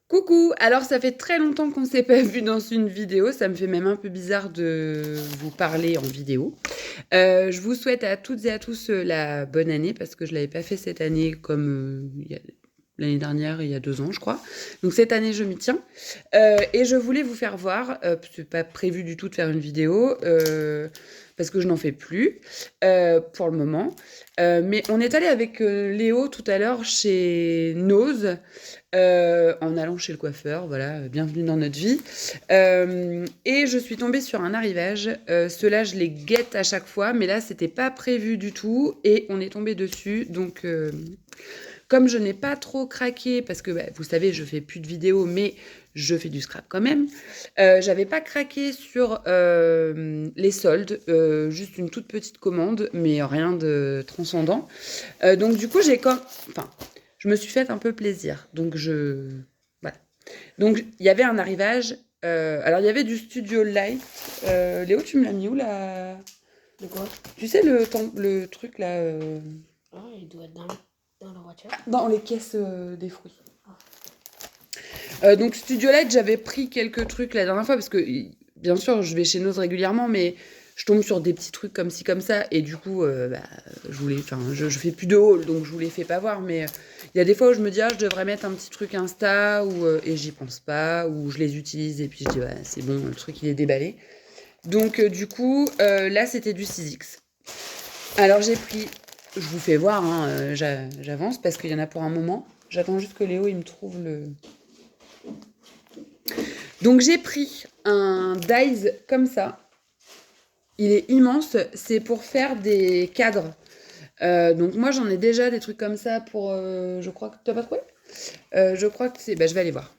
Coucou! Alors ça fait très longtemps qu'on ne s'est pas vu dans une vidéo, ça me fait même un peu bizarre de vous parler en vidéo. Je vous souhaite à toutes et à tous la bonne année parce que je ne l'avais pas fait cette année comme l'année dernière, il y a 2 ans je crois. Donc cette année je m'y tiens. Et je voulais vous faire voir, c'est pas prévu du tout de faire une vidéo parce que je n'en fais plus pour le moment. Mais on est allé avec Léo tout à l'heure chez Nose. En allant chez le coiffeur, voilà, bienvenue dans notre vie. Et je suis tombée sur un arrivage. Ceux-là, je les guette à chaque fois, mais là, c'était pas prévu du tout et on est tombé dessus. Donc, comme je n'ai pas trop craqué, parce que vous savez, je fais plus de vidéos, mais je fais du scrap quand même. J'avais pas craqué sur les soldes, juste une toute petite commande, mais rien de transcendant. Donc du coup, je me suis fait un peu plaisir. Voilà. Donc, il y avait un arrivage. Alors, il y avait du Studio Light. Léo, tu me l'as mis où, là? De quoi? Tu sais, le truc, là Ah, il doit être dans la voiture. dans les caisses des fruits. Donc, Studio Light, j'avais pris quelques trucs la dernière fois, parce que, bien sûr, je vais chez Nose régulièrement, mais je tombe sur des petits trucs comme ci, comme ça, et du coup, je fais plus de haul, donc je vous les fais pas voir, mais il y a des fois où je me dis, ah, je devrais mettre un petit truc Insta, et j'y pense pas, ou je les utilise, et puis je dis, ouais, c'est bon, le truc, il est déballé. Donc, du coup, là, c'était du 6X. Alors, j'ai pris, je vous fais voir, hein, j'avance, parce qu'il y en a pour un moment. J'attends juste que Léo, il me trouve le... Donc, j'ai pris un dies comme ça. Il est immense, c'est pour faire des cadres. Donc moi j'en ai déjà des trucs comme ça pour... je crois que... T'as pas trouvé Je crois que c'est... je vais aller voir.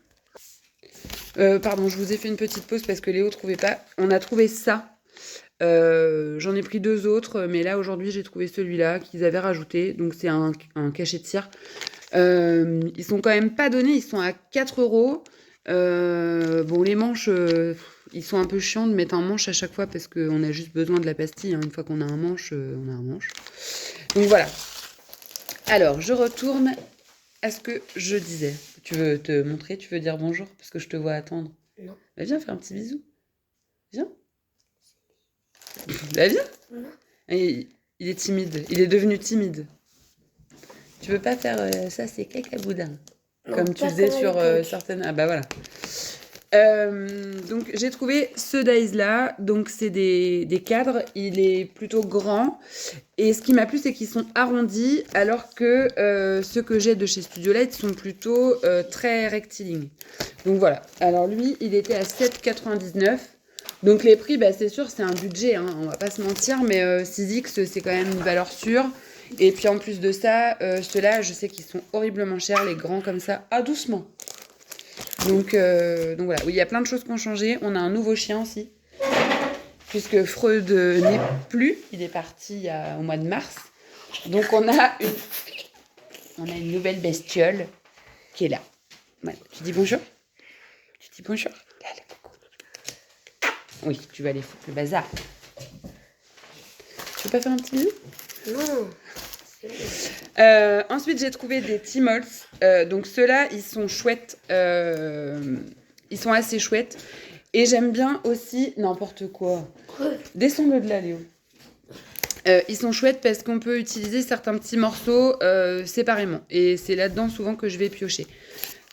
Pardon, je vous ai fait une petite pause parce que Léo trouvait pas. On a trouvé ça. J'en ai pris 2 autres, mais là aujourd'hui j'ai trouvé celui-là qu'ils avaient rajouté. Donc c'est un cachet de cire. Ils sont quand même pas donnés, ils sont à 4 euros. Bon, les manches, ils sont un peu chiants de mettre un manche à chaque fois parce qu'on a juste besoin de la pastille, hein. Une fois qu'on a un manche, on a un manche. Donc voilà. Alors, je retourne à ce que je disais. Tu veux te montrer? Tu veux dire bonjour? Parce que je te vois attendre. Non. Bah, viens faire un petit bisou. Viens. Bah, viens. Non. Et il est timide. Il est devenu timide. Tu veux pas faire ça, c'est cacaboudin. Comme tu faisais sur certaines... Ah bah voilà. Donc j'ai trouvé ce dies là, donc c'est des cadres, il est plutôt grand et ce qui m'a plu c'est qu'ils sont arrondis alors que ceux que j'ai de chez Studio Light sont plutôt très rectilignes. Donc voilà, alors lui il était à 7,99 €. Donc les prix, c'est sûr c'est un budget, hein, on va pas se mentir, mais 6X c'est quand même une valeur sûre. Et puis en plus de ça, ceux-là je sais qu'ils sont horriblement chers, les grands comme ça. Ah doucement. Donc voilà, oui, il y a plein de choses qui ont changé. On a un nouveau chien aussi, puisque Freud n'est plus. Il est parti au mois de mars. Donc on a une nouvelle bestiole qui est là. Voilà. Tu dis bonjour? Tu dis bonjour? Allez, coucou. Oui, tu vas aller foutre le bazar. Tu veux pas faire un petit bisou? Non. Ensuite, j'ai trouvé des Timols. Donc ceux-là, ils sont chouettes. Ils sont assez chouettes. Et j'aime bien aussi... N'importe quoi. Descends-le de là, Léo. Ils sont chouettes parce qu'on peut utiliser certains petits morceaux séparément. Et c'est là-dedans souvent que je vais piocher.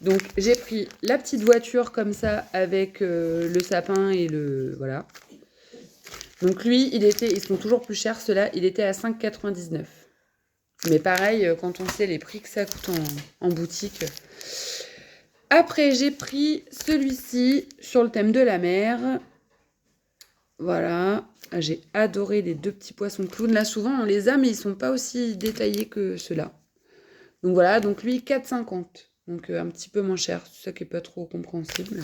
Donc j'ai pris la petite voiture comme ça avec le sapin et le... Voilà. Donc lui, ils sont toujours plus chers. Ceux-là, il était à 5,99 €. Mais pareil, quand on sait les prix que ça coûte en boutique. Après, j'ai pris celui-ci sur le thème de la mer. Voilà. J'ai adoré les 2 petits poissons clowns. Là, souvent, on les a, mais ils sont pas aussi détaillés que ceux-là. Donc voilà, donc lui, 4,50 €. Donc un petit peu moins cher. C'est ça qui est pas trop compréhensible.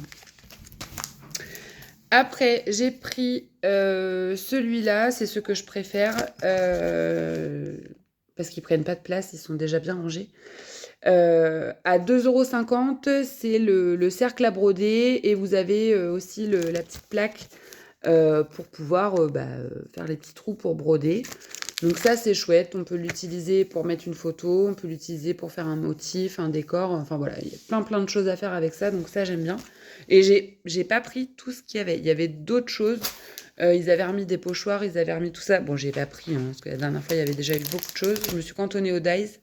Après, j'ai pris celui-là. C'est ce que je préfère. Parce qu'ils prennent pas de place, ils sont déjà bien rangés. À 2,50 €, c'est le cercle à broder et vous avez aussi la petite plaque pour pouvoir faire les petits trous pour broder. Donc ça, c'est chouette. On peut l'utiliser pour mettre une photo, on peut l'utiliser pour faire un motif, un décor. Enfin voilà, il y a plein de choses à faire avec ça. Donc ça, j'aime bien. Et j'ai pas pris tout ce qu'il y avait. Il y avait d'autres choses. Ils avaient remis des pochoirs, ils avaient remis tout ça. Bon, j'ai pas pris, parce que la dernière fois, il y avait déjà eu beaucoup de choses. Je me suis cantonnée aux dies.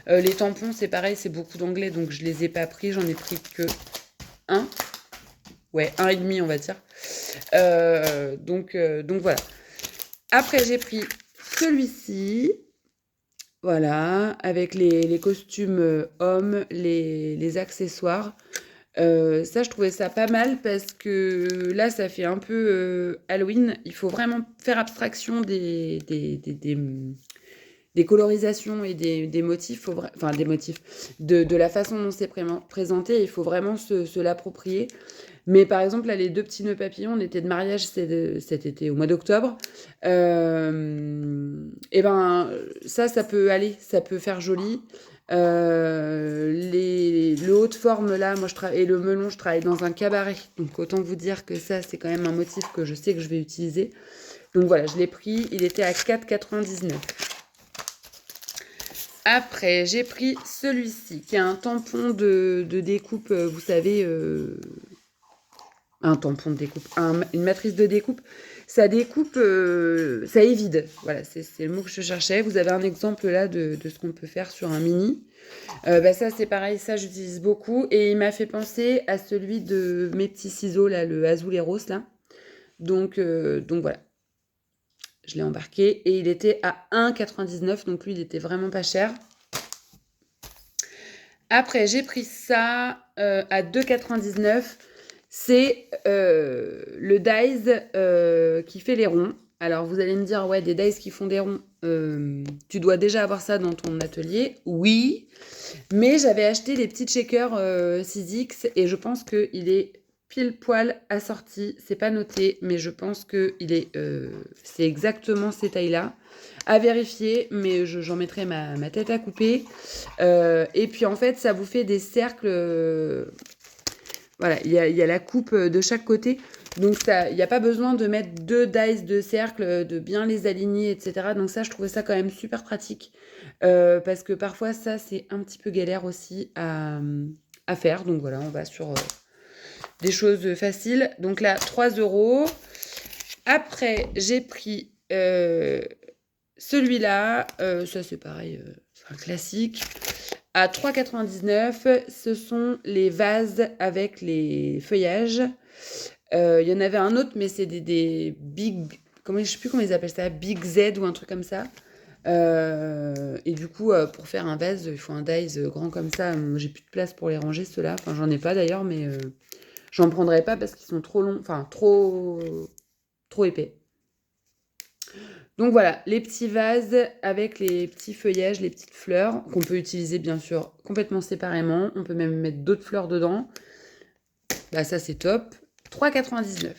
Les tampons, c'est pareil, c'est beaucoup d'anglais, donc je les ai pas pris. J'en ai pris que un. Ouais, un et demi, on va dire. Donc voilà. Après, j'ai pris celui-ci. Voilà, avec les costumes hommes, les accessoires. Ça, je trouvais ça pas mal parce que là, ça fait un peu Halloween. Il faut vraiment faire abstraction des colorisations et des motifs, enfin des motifs, de la façon dont c'est présenté. Il faut vraiment se l'approprier. Mais par exemple, là, les deux petits nœuds papillons, on était de mariage cet été, au mois d'octobre. Et ben, ça peut aller, ça peut faire joli. Le haut de forme, là, moi, et le melon, je travaille dans un cabaret. Donc, autant vous dire que ça, c'est quand même un motif que je sais que je vais utiliser. Donc, voilà, je l'ai pris. Il était à 4,99 €. Après, j'ai pris celui-ci, qui est un tampon de découpe, vous savez... un tampon de découpe, une matrice de découpe. Ça découpe, ça évide. Voilà, c'est le mot que je cherchais. Vous avez un exemple là de ce qu'on peut faire sur un mini. Ça, c'est pareil, ça, j'utilise beaucoup. Et il m'a fait penser à celui de mes petits ciseaux, là, le Azuleros, là. Donc voilà. Je l'ai embarqué. Et il était à 1,99 €. Donc lui, il était vraiment pas cher. Après, j'ai pris ça à 2,99 €. C'est le dies qui fait les ronds. Alors, vous allez me dire, ouais, des dies qui font des ronds, tu dois déjà avoir ça dans ton atelier. Oui, mais j'avais acheté les petits shakers 6X et je pense qu'il est pile poil assorti. C'est pas noté, mais je pense que c'est exactement ces tailles-là. À vérifier, mais j'en mettrai ma tête à couper. Et puis, en fait, ça vous fait des cercles... Voilà, il y a la coupe de chaque côté. Donc, il n'y a pas besoin de mettre 2 dies de cercle, de bien les aligner, etc. Donc ça, je trouvais ça quand même super pratique. Parce que parfois, ça, c'est un petit peu galère aussi à faire. Donc voilà, on va sur des choses faciles. Donc là, 3 €. Après, j'ai pris celui-là. Ça, c'est pareil, c'est un classique. À 3,99 €, ce sont les vases avec les feuillages. Il y en avait un autre, mais c'est des big... je ne sais plus comment ils appellent ça, Big Z ou un truc comme ça. Et du coup, pour faire un vase, il faut un dies grand comme ça. J'ai plus de place pour les ranger, ceux-là. Enfin, j'en ai pas d'ailleurs, mais j'en prendrai pas parce qu'ils sont trop longs, enfin, trop épais. Donc voilà, les petits vases avec les petits feuillages, les petites fleurs, qu'on peut utiliser bien sûr complètement séparément. On peut même mettre d'autres fleurs dedans. Bah ça c'est top. 3,99 €.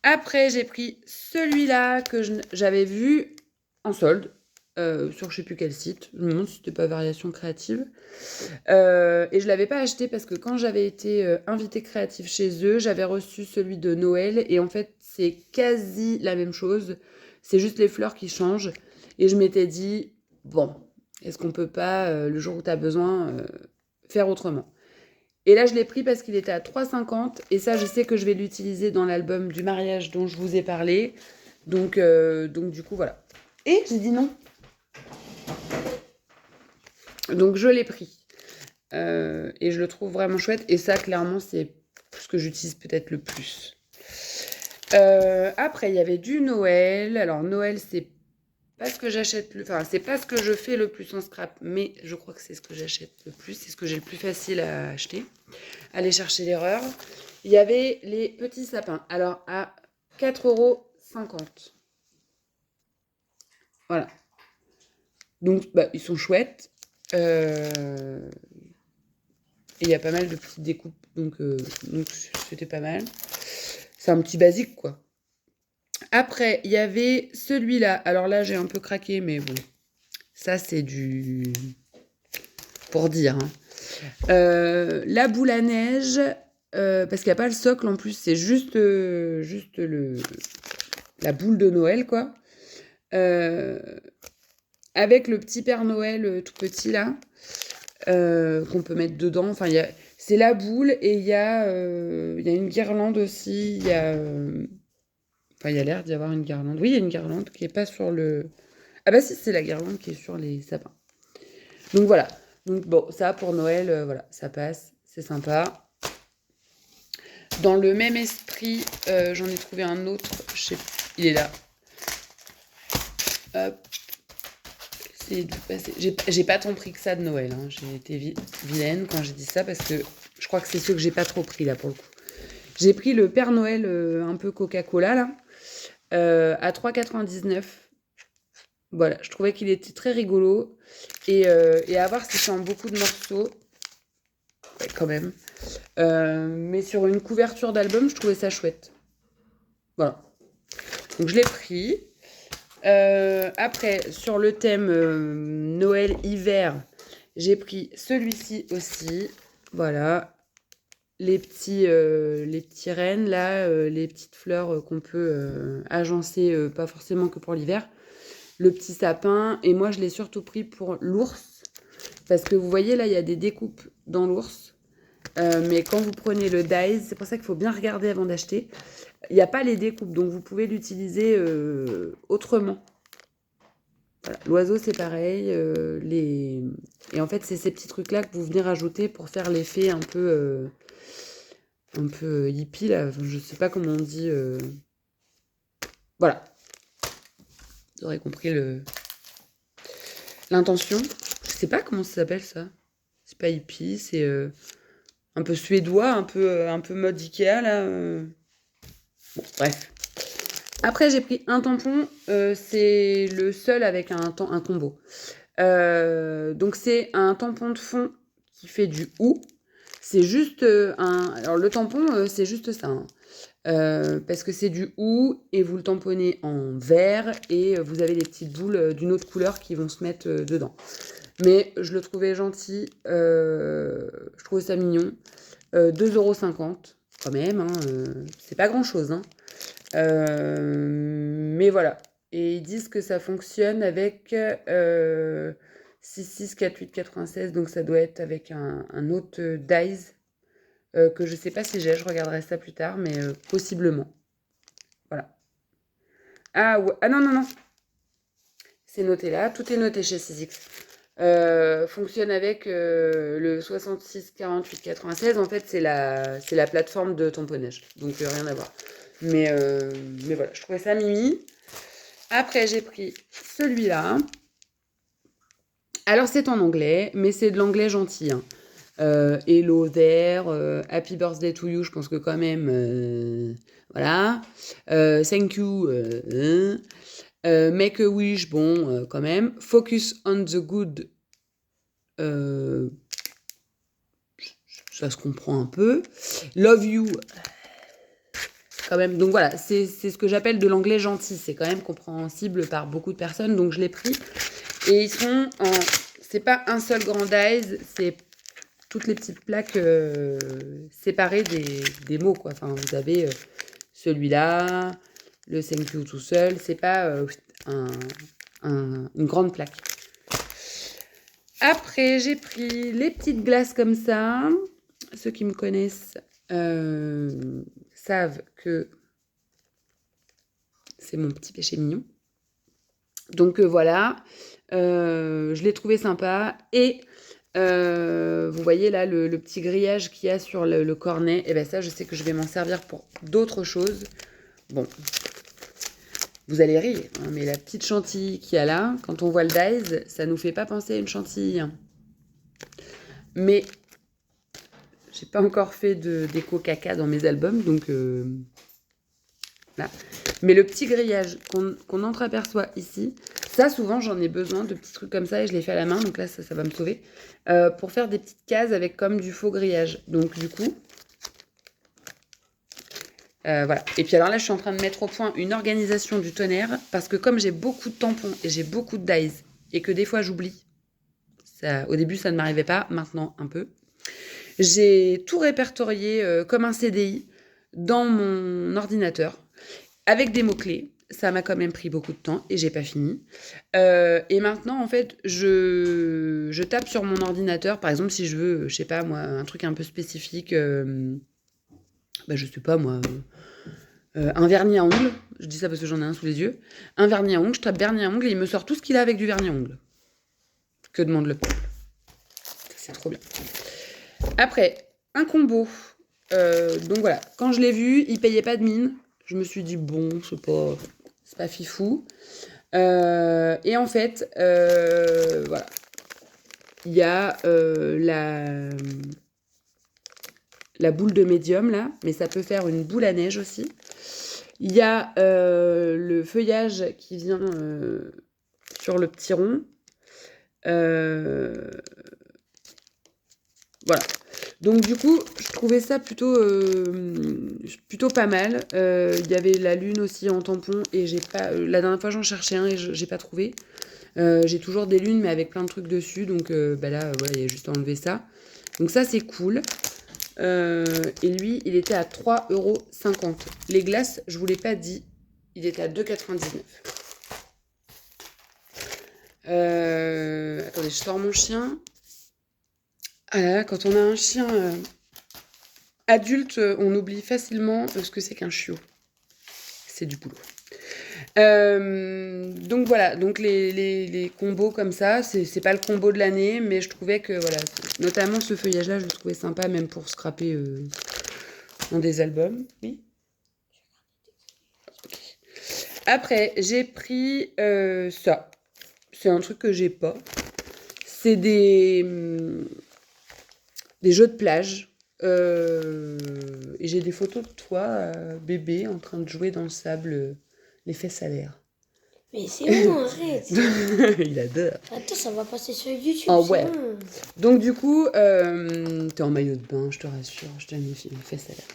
Après j'ai pris celui-là que j'avais vu en solde sur je sais plus quel site. Je me demande si c'était pas Variation Créative. Et je l'avais pas acheté parce que quand j'avais été invitée créative chez eux, j'avais reçu celui de Noël et en fait c'est quasi la même chose. C'est juste les fleurs qui changent. Et je m'étais dit, bon, est-ce qu'on peut pas, le jour où tu as besoin, faire autrement? Et là, je l'ai pris parce qu'il était à 3,50 € et ça, je sais que je vais l'utiliser dans l'album du mariage dont je vous ai parlé. Donc du coup, voilà. Et j'ai dit non. Donc je l'ai pris. Et je le trouve vraiment chouette. Et ça, clairement, c'est ce que j'utilise peut-être le plus. Après, il y avait du Noël. Alors, Noël, c'est pas ce que j'achète enfin, c'est pas ce que je fais le plus en scrap, mais je crois que c'est ce que j'achète le plus. C'est ce que j'ai le plus facile à acheter. Aller chercher l'erreur. Il y avait les petits sapins. Alors, à 4,50 €. Voilà. Donc, ils sont chouettes. Et il y a pas mal de petites découpes. Donc c'était pas mal. C'est un petit basique, quoi. Après, il y avait celui-là. Alors là, j'ai un peu craqué, mais bon. Ça, c'est du... pour dire. Hein. La boule à neige, parce qu'il n'y a pas le socle en plus, c'est juste la boule de Noël, quoi. avec le petit Père Noël tout petit là, qu'on peut mettre dedans. Enfin, c'est la boule et il y a une guirlande aussi. Enfin, il y a l'air d'y avoir une guirlande. Oui, il y a une guirlande qui est pas sur le... Ah bah si, c'est la guirlande qui est sur les sapins. Donc voilà. Donc bon, ça pour Noël, voilà, ça passe. C'est sympa. Dans le même esprit, j'en ai trouvé un autre. Je sais, il est là. Hop. J'ai pas tant pris que ça de Noël. Hein. J'ai été vilaine quand j'ai dit ça parce que je crois que c'est ceux que j'ai pas trop pris là pour le coup. J'ai pris le Père Noël un peu Coca-Cola là à 3,99 €. Voilà, je trouvais qu'il était très rigolo et à voir si c'est en beaucoup de morceaux, ouais, quand même. Mais sur une couverture d'album, je trouvais ça chouette. Voilà. Donc je l'ai pris. Après, sur le thème Noël-Hiver, j'ai pris celui-ci aussi. Voilà. Les petits rennes, là, les petites fleurs qu'on peut agencer, pas forcément que pour l'hiver. Le petit sapin. Et moi, je l'ai surtout pris pour l'ours. Parce que vous voyez, là, il y a des découpes dans l'ours. Mais quand vous prenez le dies, c'est pour ça qu'il faut bien regarder avant d'acheter. Il n'y a pas les découpes, donc vous pouvez l'utiliser autrement. Voilà. L'oiseau, c'est pareil. Et en fait, c'est ces petits trucs-là que vous venez rajouter pour faire l'effet un peu hippie, là. Enfin, je sais pas comment on dit. Voilà. Vous aurez compris l'intention. Je sais pas comment ça s'appelle, ça. C'est pas hippie, c'est un peu suédois, un peu mode Ikea, là. Bon, bref. Après, j'ai pris un tampon. C'est le seul avec un combo. Donc, c'est un tampon de fond qui fait du ou. C'est juste Alors, le tampon, c'est juste ça. Hein. Parce que c'est du ou et vous le tamponnez en vert et vous avez des petites boules d'une autre couleur qui vont se mettre dedans. Mais je le trouvais gentil. Je trouvais ça mignon. 2,50 € quand même. Hein, c'est pas grand-chose. Hein. Mais voilà. Et ils disent que ça fonctionne avec 664896. Donc ça doit être avec un autre dies que je sais pas si j'ai. Je regarderai ça plus tard, mais possiblement. Voilà. Ah, ouais. Ah non, non, non. C'est noté là. Tout est noté chez 6X. Fonctionne avec le 664896. En fait, c'est la plateforme de tamponnage. Donc, rien à voir. Mais voilà, je trouvais ça mimi. Après, j'ai pris celui-là. Alors, c'est en anglais, mais c'est de l'anglais gentil. Hein. Hello there, happy birthday to you, je pense que quand même, voilà. Thank you, make a wish, bon, quand même. Focus on the good, ça se comprend un peu. Love you, quand même. Donc voilà, c'est ce que j'appelle de l'anglais gentil. C'est quand même compréhensible par beaucoup de personnes, donc je l'ai pris. Et ils sont en... C'est pas un seul grand dies, c'est toutes les petites plaques séparées des mots, quoi. Enfin, vous avez celui-là, le thank you tout seul. C'est pas une grande plaque. Après, j'ai pris les petites glaces comme ça. Ceux qui me connaissent savent que c'est mon petit péché mignon. Donc voilà, je l'ai trouvé sympa. Et vous voyez là le petit grillage qu'il y a sur le cornet. Et bien ça, je sais que je vais m'en servir pour d'autres choses. Bon, vous allez rire, hein, mais la petite chantilly qu'il y a là, quand on voit le dies, ça nous fait pas penser à une chantilly. Hein. Mais j'ai pas encore fait de déco caca dans mes albums, donc là. Mais le petit grillage qu'on entreaperçoit ici, ça souvent j'en ai besoin de petits trucs comme ça et je les fais à la main, donc là ça va me sauver. Pour faire des petites cases avec comme du faux grillage. Donc du coup, voilà. Et puis alors là je suis en train de mettre au point une organisation du tonnerre parce que comme j'ai beaucoup de tampons et j'ai beaucoup de dies et que des fois j'oublie, au début ça ne m'arrivait pas, maintenant un peu. J'ai tout répertorié comme un CDI dans mon ordinateur avec des mots-clés. ça m'a quand même pris beaucoup de temps et j'ai pas fini. Et maintenant, en fait, je tape sur mon ordinateur. Par exemple, si je veux, je sais pas moi, un truc un peu spécifique, je sais pas moi, un vernis à ongles. Je dis ça parce que j'en ai un sous les yeux. Un vernis à ongles, je tape vernis à ongles et il me sort tout ce qu'il a avec du vernis à ongles. Que demande le peuple? C'est trop bien. Après, un combo. Donc voilà, quand je l'ai vu, il payait pas de mine. Je me suis dit, bon, c'est pas fifou. Et en fait, voilà. Il y a la boule de médium, là, mais ça peut faire une boule à neige aussi. Il y a le feuillage qui vient sur le petit rond. Voilà. Donc du coup, je trouvais ça plutôt pas mal. Il y avait la lune aussi en tampon et j'ai pas. La dernière fois, j'en cherchais un et j'ai pas trouvé. J'ai toujours des lunes mais avec plein de trucs dessus, donc là, voilà, il y a juste à enlever ça. Donc ça, c'est cool. Et lui, il était à 3,50 €. Les glaces, je vous l'ai pas dit, il était à 2,99 €. Attendez, je sors mon chien. Ah là là, quand on a un chien adulte, on oublie facilement ce que c'est qu'un chiot. C'est du boulot. Donc voilà, donc les combos comme ça, c'est pas le combo de l'année, mais je trouvais que voilà, notamment ce feuillage-là, je le trouvais sympa même pour scraper dans des albums. Oui. Okay. Après, j'ai pris ça. C'est un truc que j'ai pas. C'est des jeux de plage. Et j'ai des photos de toi, bébé, en train de jouer dans le sable, les fesses à l'air. Mais c'est bon, arrête. Il adore. Attends, ça va passer sur YouTube. Oh ouais. Bon. Donc du coup, t'es en maillot de bain, je te rassure, je te méfie, les fesses à l'air.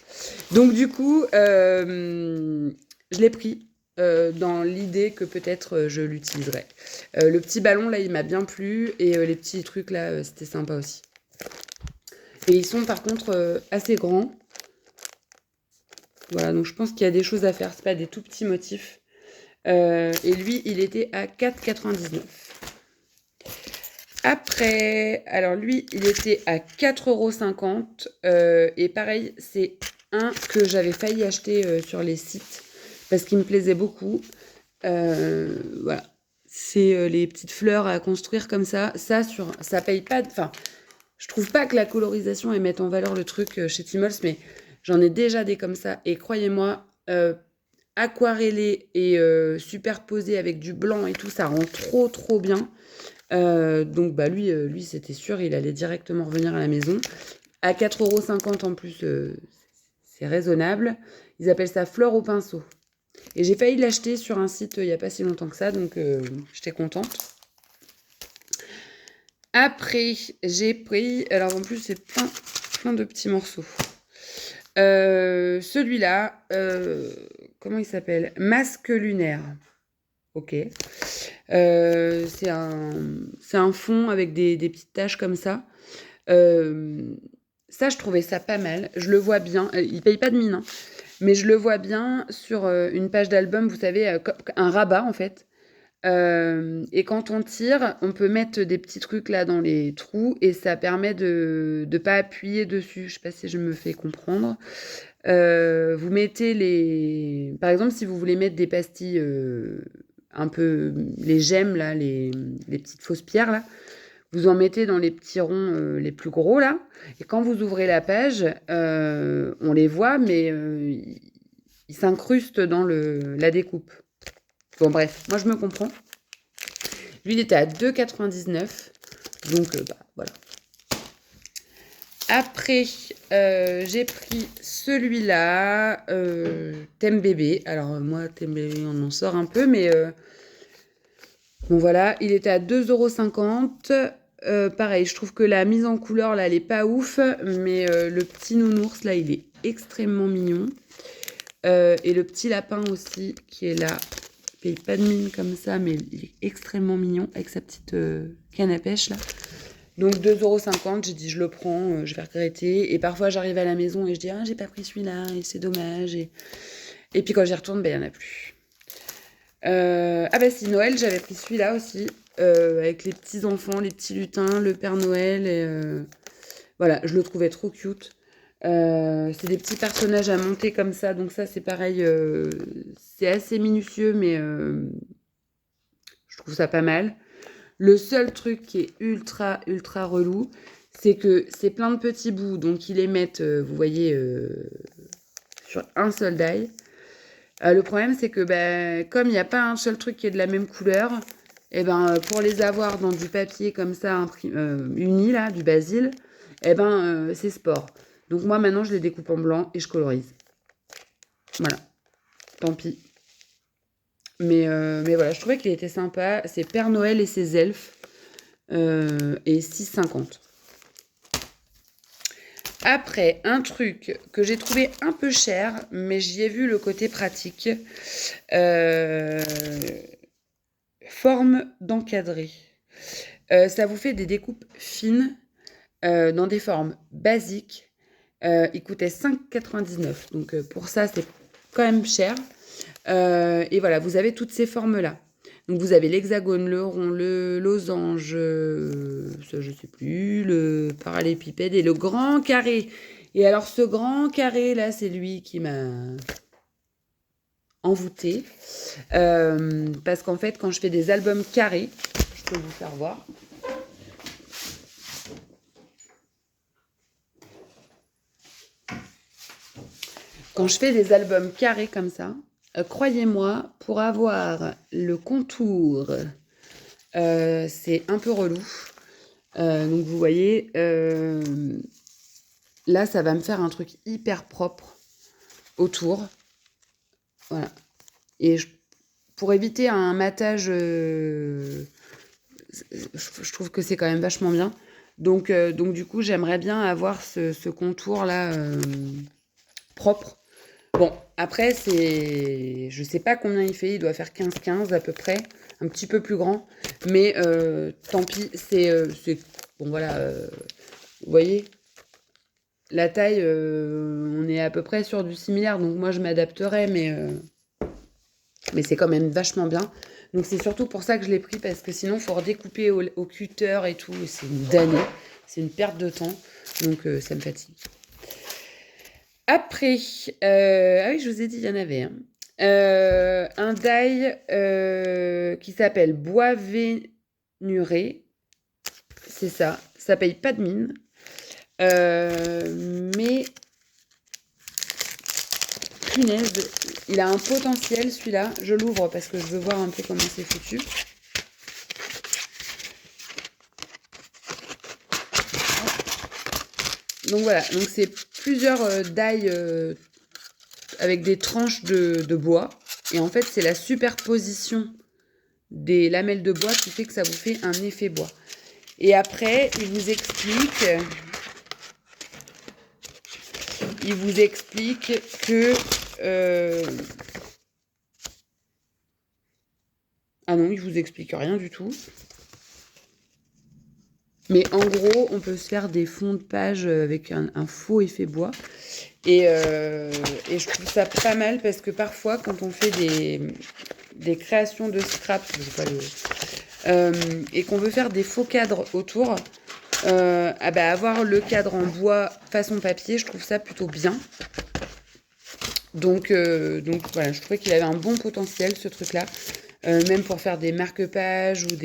Donc du coup, je l'ai pris dans l'idée que peut-être je l'utiliserai. Le petit ballon là, il m'a bien plu et les petits trucs là, c'était sympa aussi. Et ils sont par contre assez grands. Voilà, donc je pense qu'il y a des choses à faire. C'est pas des tout petits motifs. Et lui, il était à 4,99 €. Après, alors lui, il était à 4,50 €. Et pareil, c'est un que j'avais failli acheter sur les sites parce qu'il me plaisait beaucoup. Voilà. C'est les petites fleurs à construire comme ça. Ça paye pas. Enfin, je trouve pas que la colorisation elle mette en valeur le truc chez Timols, mais j'en ai déjà des comme ça. Et croyez-moi, aquarellé et superposé avec du blanc et tout, ça rend trop bien. Donc lui c'était sûr, il allait directement revenir à la maison. À 4,50 € en plus, c'est raisonnable. Ils appellent ça fleur au pinceau. Et j'ai failli l'acheter sur un site il n'y a pas si longtemps que ça, donc j'étais contente. Après, j'ai pris... Alors en plus, c'est plein de petits morceaux. Celui-là, comment il s'appelle? Masque lunaire. Ok. C'est un fond avec des petites taches comme ça. Ça, je trouvais ça pas mal. Je le vois bien. Il paye pas de mine, hein, mais je le vois bien sur une page d'album, vous savez, un rabat en fait. Et quand on tire, on peut mettre des petits trucs là dans les trous et ça permet de ne pas appuyer dessus. Je sais pas si je me fais comprendre. Vous mettez par exemple, si vous voulez mettre des pastilles un peu les gemmes là, les petites fausses pierres là, vous en mettez dans les petits ronds les plus gros là, et quand vous ouvrez la page, on les voit, mais ils s'incrustent dans la découpe. Bon bref, moi je me comprends. Lui il était à 2,99 €, donc voilà. Après, j'ai pris celui-là, Thème bébé. Alors moi, Thème bébé, on en sort un peu, mais bon voilà, il était à 2,50 €. Pareil, je trouve que la mise en couleur, là, elle est pas ouf, mais le petit nounours, là, il est extrêmement mignon. Et le petit lapin aussi, qui est là, il paye pas de mine comme ça, mais il est extrêmement mignon, avec sa petite canne à pêche, là. Donc 2,50 €, j'ai dit je le prends, je vais regretter. Et parfois j'arrive à la maison et je dis ah j'ai pas pris celui-là et c'est dommage. Et puis quand j'y retourne, il n'y en a plus. Ah bah si, Noël, j'avais pris celui-là aussi, avec les petits enfants, les petits lutins, le Père Noël et voilà, je le trouvais trop cute. C'est des petits personnages à monter comme ça, donc ça c'est pareil, c'est assez minutieux, mais je trouve ça pas mal. Le seul truc qui est ultra, ultra relou, c'est que c'est plein de petits bouts, donc ils les mettent, vous voyez, sur un seul die. Le problème, c'est que comme il n'y a pas un seul truc qui est de la même couleur, et pour les avoir dans du papier comme ça, uni, là, du basil, c'est sport. Donc moi, maintenant, je les découpe en blanc et je colorise. Voilà, tant pis. Mais voilà, je trouvais qu'il était sympa. C'est Père Noël et ses elfes. Et 6,50. Après, un truc que j'ai trouvé un peu cher, mais j'y ai vu le côté pratique. Forme d'encadré. Ça vous fait des découpes fines dans des formes basiques. Il coûtait 5,99. Donc pour ça, c'est quand même cher. Et voilà, vous avez toutes ces formes-là. Donc vous avez l'hexagone, le rond, le losange, ça je sais plus, le parallépipède et le grand carré. Et alors ce grand carré là, c'est lui qui m'a envoûtée. Parce qu'en fait, quand je fais des albums carrés, je peux vous faire voir. Quand je fais des albums carrés comme ça, croyez-moi, pour avoir le contour, c'est un peu relou. Donc vous voyez, là, ça va me faire un truc hyper propre autour. Voilà. Et pour éviter un matage, je trouve que c'est quand même vachement bien. Donc du coup, j'aimerais bien avoir ce contour-là propre. Bon, après, je sais pas combien il fait. Il doit faire 15-15 à peu près. Un petit peu plus grand. Mais tant pis, c'est bon, voilà. Vous voyez, la taille, on est à peu près sur du similaire. Donc moi, je m'adapterai, mais c'est quand même vachement bien. Donc c'est surtout pour ça que je l'ai pris, parce que sinon, il faut redécouper au cutter et tout. C'est une damnée. C'est une perte de temps. Donc ça me fatigue. Après, ah oui, je vous ai dit, il y en avait un. Un die qui s'appelle Bois Vénuré. C'est ça. Ça paye pas de mine. Mais punaise, il a un potentiel celui-là. Je l'ouvre parce que je veux voir un peu comment c'est foutu. Donc voilà, donc c'est plusieurs die avec des tranches de bois. Et en fait, c'est la superposition des lamelles de bois qui fait que ça vous fait un effet bois. Et après, il vous explique que... Ah non, il vous explique rien du tout. Mais en gros, on peut se faire des fonds de page avec un faux effet bois. Et je trouve ça pas mal parce que parfois, quand on fait des créations de scrap, je sais pas et qu'on veut faire des faux cadres autour, avoir le cadre en bois façon papier, je trouve ça plutôt bien. Donc voilà, je trouvais qu'il avait un bon potentiel, ce truc-là. Même pour faire des marque-pages ou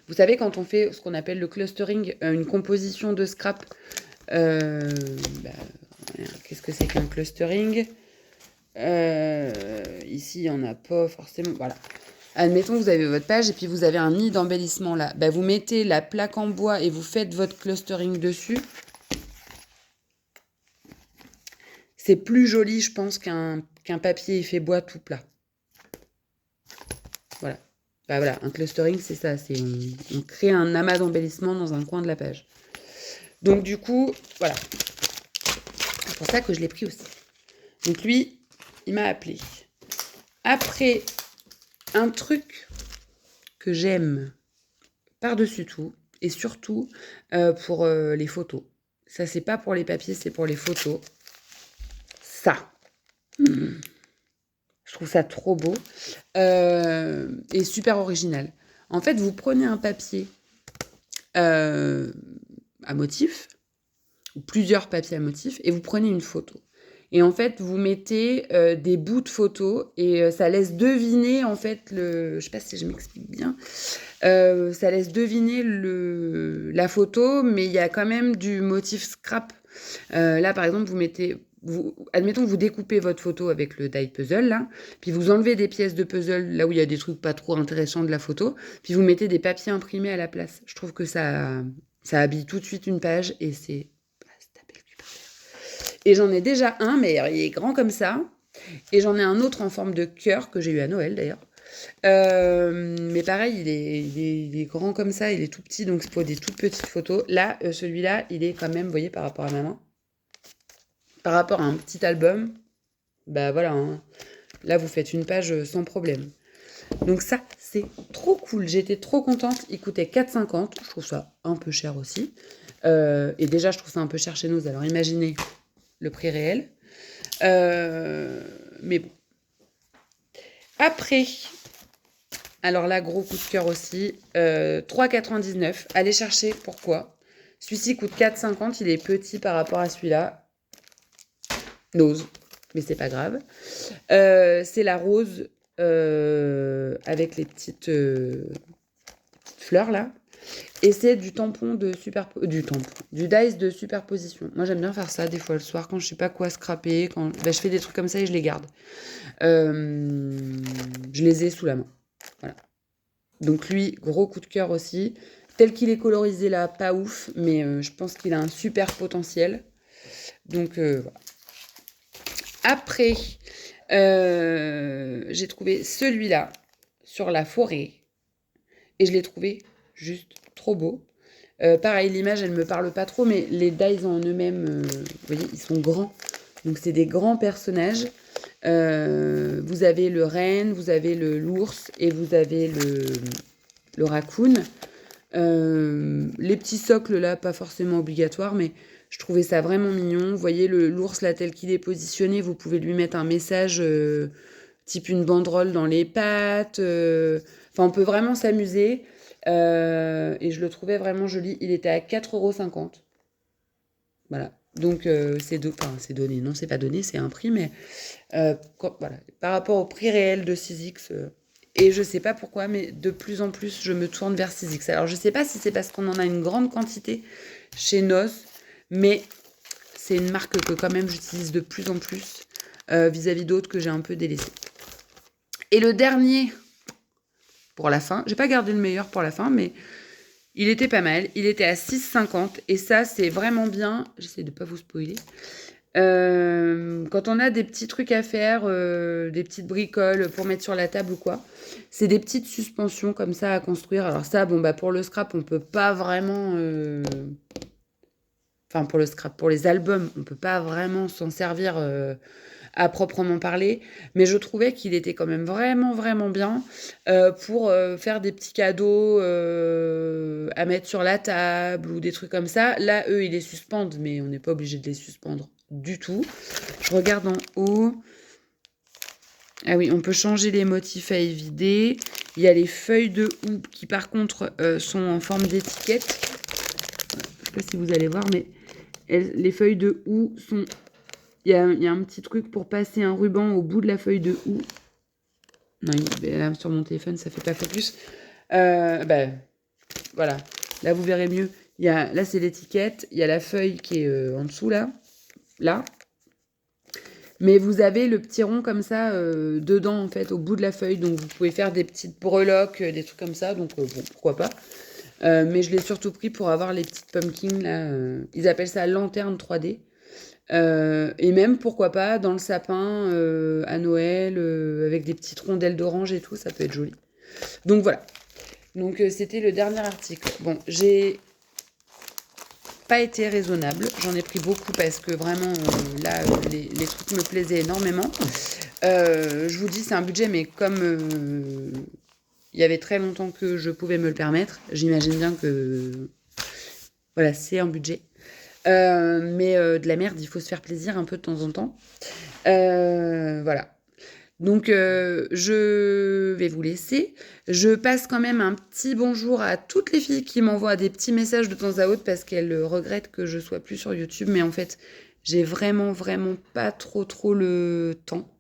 vous savez, quand on fait ce qu'on appelle le clustering, une composition de scrap, qu'est-ce que c'est qu'un clustering ? Ici, il n'y en a pas forcément. Voilà. Admettons que vous avez votre page et puis vous avez un nid d'embellissement là. Vous mettez la plaque en bois et vous faites votre clustering dessus. C'est plus joli, je pense, qu'un papier effet bois tout plat. Voilà. Voilà, un clustering, c'est ça. On crée un amas d'embellissement dans un coin de la page. Donc du coup, voilà. C'est pour ça que je l'ai pris aussi. Donc lui, il m'a appelé. Après, un truc que j'aime par-dessus tout, et surtout pour les photos. Ça, c'est pas pour les papiers, c'est pour les photos. Ça. Je trouve ça trop beau et super original. En fait, vous prenez un papier à motif, ou plusieurs papiers à motif, et vous prenez une photo. Et en fait, vous mettez des bouts de photos et ça laisse deviner, en fait, je sais pas si je m'explique bien, ça laisse deviner la photo, mais il y a quand même du motif scrap. Là, par exemple, admettons que vous découpez votre photo avec le die puzzle, là, puis vous enlevez des pièces de puzzle, là où il y a des trucs pas trop intéressants de la photo, puis vous mettez des papiers imprimés à la place. Je trouve que ça habille tout de suite une page et c'est... Et j'en ai déjà un, mais il est grand comme ça. Et j'en ai un autre en forme de cœur que j'ai eu à Noël d'ailleurs. Mais pareil, il est grand comme ça, il est tout petit, donc c'est pour des toutes petites photos. Là, celui-là, il est quand même, vous voyez, par rapport à ma main, par rapport à un petit album, bah voilà, hein. Là, vous faites une page sans problème. Donc ça, c'est trop cool. J'étais trop contente. Il coûtait 4,50. Je trouve ça un peu cher aussi. Et déjà, je trouve ça un peu cher chez nous. Alors imaginez le prix réel. Mais bon. Après, alors là, gros coup de cœur aussi. 3,99. Allez chercher. Pourquoi? Celui-ci coûte 4,50. Il est petit par rapport à celui-là. Nose. Mais c'est pas grave. C'est la rose avec les petites fleurs là. Et c'est du tampon du dice de superposition. Moi j'aime bien faire ça des fois le soir quand je sais pas quoi scraper, quand je fais des trucs comme ça et je les garde. Je les ai sous la main. Voilà. Donc lui, gros coup de cœur aussi. Tel qu'il est colorisé là, pas ouf, mais je pense qu'il a un super potentiel. Donc voilà. Après, j'ai trouvé celui-là sur la forêt et je l'ai trouvé juste trop beau. Pareil, l'image, elle me parle pas trop, mais les dies en eux-mêmes, vous voyez, ils sont grands. Donc, c'est des grands personnages. Vous avez le renne, vous avez l'ours et vous avez le raccoon. Les petits socles, là, pas forcément obligatoires, mais je trouvais ça vraiment mignon. Vous voyez, l'ours, là, tel qu'il est positionné, vous pouvez lui mettre un message type une banderole dans les pattes. Enfin, on peut vraiment s'amuser. Et je le trouvais vraiment joli. Il était à 4,50 €. Voilà. Donc, c'est donné. Non, c'est pas donné, c'est un prix, mais voilà. Par rapport au prix réel de 6X, et je sais pas pourquoi, mais de plus en plus, je me tourne vers 6X. Alors, je sais pas si c'est parce qu'on en a une grande quantité chez Nos, mais c'est une marque que quand même j'utilise de plus en plus vis-à-vis d'autres que j'ai un peu délaissées. Et le dernier pour la fin, j'ai pas gardé le meilleur pour la fin, mais il était pas mal. Il était à 6,50 et ça, c'est vraiment bien. J'essaie de pas vous spoiler. Quand on a des petits trucs à faire, des petites bricoles pour mettre sur la table ou quoi, c'est des petites suspensions comme ça à construire. Alors ça, bon, bah pour le scrap, on peut pas vraiment... Enfin, pour le scrap, pour les albums, on peut pas vraiment s'en servir à proprement parler, mais je trouvais qu'il était quand même vraiment, vraiment bien pour faire des petits cadeaux à mettre sur la table ou des trucs comme ça. Là, eux, ils les suspendent, mais on n'est pas obligé de les suspendre du tout. Je regarde en haut. Ah oui, on peut changer les motifs à évider. Il y a les feuilles de houx qui, par contre, sont en forme d'étiquette. Je ne sais pas si vous allez voir, mais les feuilles de houx sont... Il y a un petit truc pour passer un ruban au bout de la feuille de houx. Non, là, sur mon téléphone, ça fait pas focus. Voilà. Là, vous verrez mieux. Là, c'est l'étiquette. Il y a la feuille qui est en dessous, là. Là. Mais vous avez le petit rond comme ça dedans, en fait, au bout de la feuille. Donc, vous pouvez faire des petites breloques, des trucs comme ça. Donc, bon, pourquoi pas. Mais je l'ai surtout pris pour avoir les petites pumpkins, là. Ils appellent ça lanterne 3D. Et même, pourquoi pas, dans le sapin à Noël, avec des petites rondelles d'orange et tout, ça peut être joli. Donc voilà. Donc c'était le dernier article. Bon, j'ai pas été raisonnable. J'en ai pris beaucoup parce que vraiment, là, les trucs me plaisaient énormément. Je vous dis, c'est un budget, mais comme il y avait très longtemps que je pouvais me le permettre, j'imagine bien que... Voilà, c'est un budget. Mais de la merde, il faut se faire plaisir un peu de temps en temps. Voilà. Donc, je vais vous laisser. Je passe quand même un petit bonjour à toutes les filles qui m'envoient des petits messages de temps à autre parce qu'elles regrettent que je sois plus sur YouTube. Mais en fait, j'ai vraiment pas trop le temps.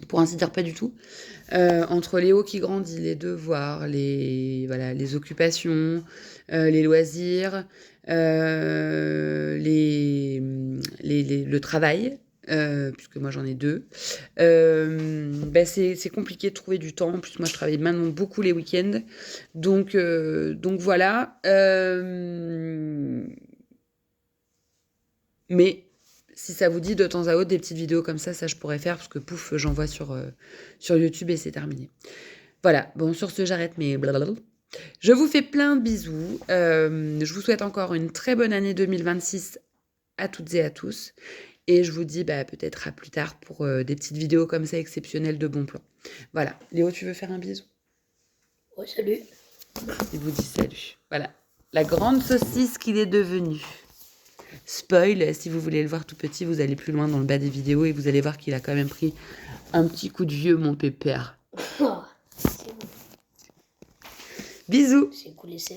Pour ainsi dire, pas du tout. Entre Léo qui grandit, les devoirs, les occupations, les loisirs, le travail, puisque moi j'en ai 2. C'est compliqué de trouver du temps. En plus, moi je travaille maintenant beaucoup les week-ends. Donc voilà. Mais si ça vous dit de temps à autre des petites vidéos comme ça je pourrais faire parce que pouf, j'envoie sur YouTube et c'est terminé. Voilà, bon sur ce j'arrête mais blablabla. Je vous fais plein de bisous. Je vous souhaite encore une très bonne année 2026 à toutes et à tous. Et je vous dis peut-être à plus tard pour des petites vidéos comme ça exceptionnelles de bons plans. Voilà. Léo, tu veux faire un bisou? Ouais, salut. Il vous dit salut. Voilà. La grande saucisse qu'il est devenu. Spoil, si vous voulez le voir tout petit, vous allez plus loin dans le bas des vidéos et vous allez voir qu'il a quand même pris un petit coup de vieux, mon pépère. Oh, c'est bon. Bisous. C'est cool,